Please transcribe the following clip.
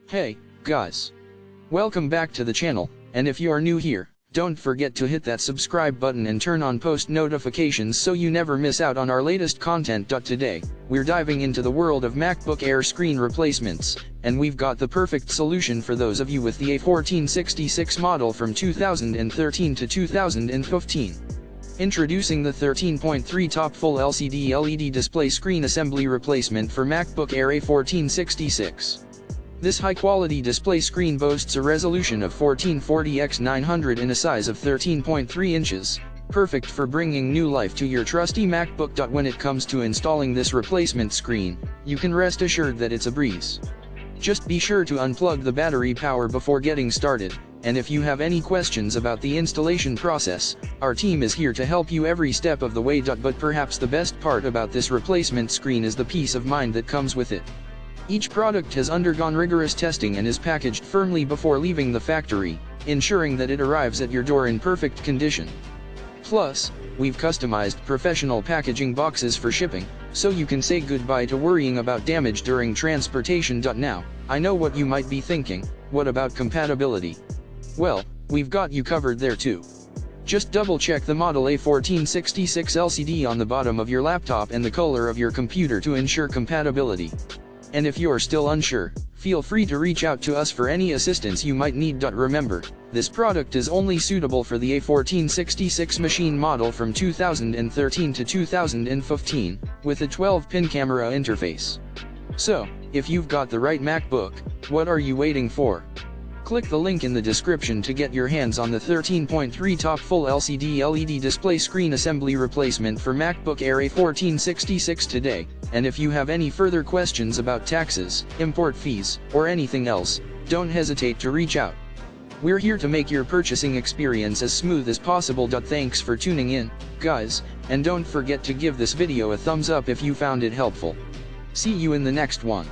Hey, guys. Welcome back to the channel, and if you are new here, don't forget to hit that subscribe button and turn on post notifications so you never miss out on our latest content. Today, we're diving into the world of MacBook Air screen replacements, and we've got the perfect solution for those of you with the A1466 model from 2013 to 2015. Introducing the 13.3 TopFull LCD LED display screen assembly replacement for MacBook Air A1466. This high-quality display screen boasts a resolution of 1440 x 900 and a size of 13.3 inches, perfect for bringing new life to your trusty MacBook. When it comes to installing this replacement screen, you can rest assured that it's a breeze. Just be sure to unplug the battery power before getting started, and if you have any questions about the installation process, our team is here to help you every step of the way. But perhaps the best part about this replacement screen is the peace of mind that comes with it. Each product has undergone rigorous testing and is packaged firmly before leaving the factory, ensuring that it arrives at your door in perfect condition. Plus, we've customized professional packaging boxes for shipping, so you can say goodbye to worrying about damage during transportation. Now, I know what you might be thinking: what about compatibility? Well, we've got you covered there too. Just double-check the model A1466 LCD on the bottom of your laptop and the color of your computer to ensure compatibility. And if you're still unsure, feel free to reach out to us for any assistance you might need. Remember, this product is only suitable for the A1466 machine model from 2013 to 2015, with a 12-pin camera interface. So, if you've got the right MacBook, what are you waiting for? Click the link in the description to get your hands on the 13.3 TopFull LCD LED display screen assembly replacement for MacBook Air A1466 today. And if you have any further questions about taxes, import fees, or anything else, don't hesitate to reach out. We're here to make your purchasing experience as smooth as possible. Thanks for tuning in, guys, and don't forget to give this video a thumbs up if you found it helpful. See you in the next one.